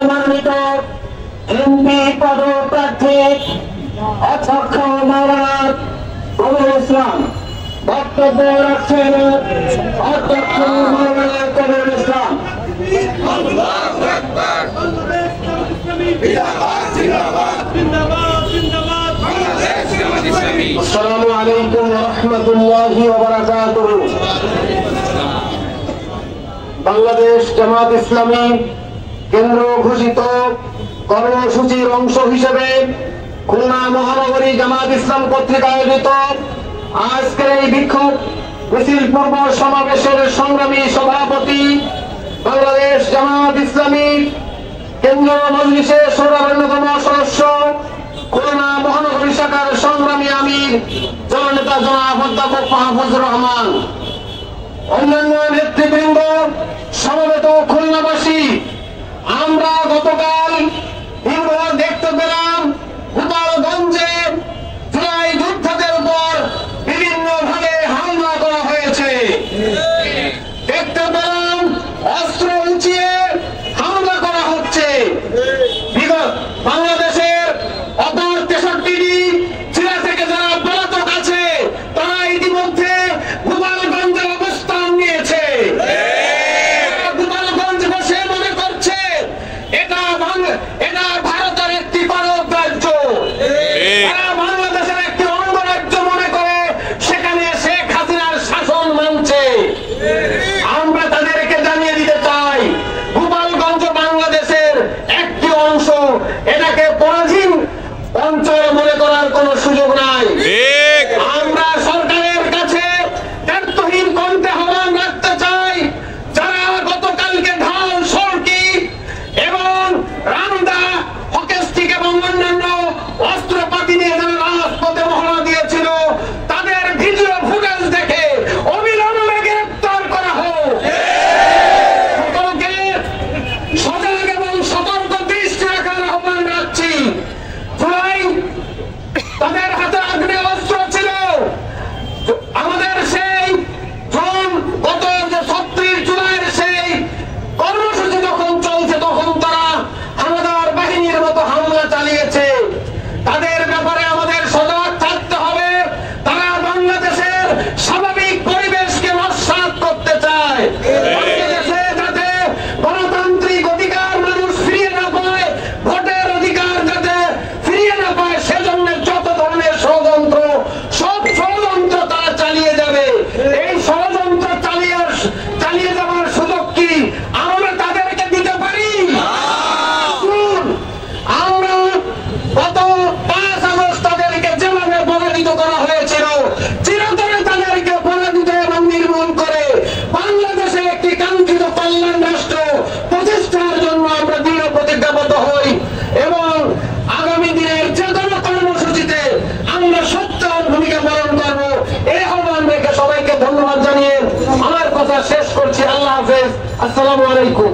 সম্মানিত এমপি পদপ্রার্থী অধ্যক্ষ মাওলানা কবির ইসলাম বক্তব্য রাখছেন। অধ্যক্ষ মাওলানা কবির ইসলাম। আসসালামু আলাইকুম ওয়া রাহমাতুল্লাহি ওয়া বারাকাতুহু। বাংলাদেশ জামাত ইসলামী কেন্দ্র ঘোষিত কর্মসূচির অংশ হিসেবে খুলনা মহানগরী জামাত ইসলাম কর্তৃক আয়োজিত আজকের এই বিক্ষোভ মিছিল পূর্ব সমাবেশের সংগ্রামী সভাপতি, বাংলাদেশ জামাত ইসলামী কেন্দ্র মজলিসের শূরার অন্যতম সদস্য, খুলনা মহানগরী শাখার সংগ্রামী আমির জননেতা জনাব অধ্যাপক মাহফুজুর রহমান, অন্যান্য নেতৃবৃন্দ, সমবেত খুলনাবাসী, আমরা গতকাল দিনভর দেখতে পেলাম গোপালগঞ্জে জুলাই যোদ্ধাদের উপর বিভিন্ন ভাবে হামলা করা হয়েছে। দেখতে পেলাম অস্ত্র উঁচিয়ে হামলা করা হচ্ছে। বাংলাদেশের অপর 63টি জেলা থেকে যারা পলাতক আছে তারা ইতিমধ্যে গোপালগঞ্জে অবস্থান নিয়েছে। গোপালগঞ্জ বসে মনে করছে এটা ভারতের একটি পারদ রাজ্য, বাংলাদেশের একটি অঙ্গরাজ্য মনে করে সেখানে শেখ হাসিনার শাসন মানছে। আমরা তাদেরকে জানিয়ে দিতে চাই গোপালগঞ্জ বাংলাদেশের একটি অংশ, এটাকে পরাধীন অঞ্চল মনে করার কোন সুযোগ নাই। আমরা সরকারের কাছে দায়িত্বহীন কণ্ঠে আহ্বান রাখতে চাই, যারা গতকালকে ঢাল, সরকি এবং রামদা, হকেস্টিক এবং অন্যান্য অস্ত্রপাতি নিয়ে যারা রাজপথে মহড়া দিয়েছিল তাদের ভিডিও ফুটেজ দেখে অবিলম্বে গ্রেফতার করা হোক। সকলকে সজাগ এবং সতর্ক দৃষ্টি রাখার আহ্বান রাখছি। তাদের হাতে আগ্নেয় অস্ত্র ছিল। আমাদের সেই গত 36 জুলাইয়ের সেই কর্মসূচি যখন চলছে তখন তারা হানাদার বাহিনীর মতো হামলা চালিয়েছে। তাদের ব্যাপারে আমাদের সজাগ থাকতে হবে। তারা বাংলাদেশের স্বাভাবিক পরিবেশকে নস্যাৎ করতে চায়। বাংলাদেশে যাতে গণতান্ত্রিক অধিকার মানুষ ফিরিয়ে না পায়, ভোটের অধিকার যাতে ফিরিয়ে না পায়, সেজন্য যত ধরনের ষড়যন্ত্র, সব ষড়যন্ত্র তারা চালিয়ে যাবে। এই ষড়যন্ত্র চালিয়ে যাওয়ার সুযোগ কি আমরা তাদেরকে দিতে পারি? আমরা গত 5 আগস্ট তাদেরকে যেভাবে পরাজিত করা হয়েছিল, চিরতরে তাদেরকে পরাজিত এবং নির্মূল করে বাংলাদেশে একটি কাঙ্ক্ষিত কল্যাণ রাষ্ট্র প্রতিষ্ঠার জন্য আমরা দৃঢ় প্রতিজ্ঞাবদ্ধ হই এবং আগামী দিনের যে কোনো কর্মসূচিতে আমরা সত্য ভূমিকা পালন করবো। এই আহ্বান রেখে সবাইকে ধন্যবাদ জানিয়ে আমার কথা শেষ করছি। আল্লাহ হাফেজ। আসসালামু আলাইকুম।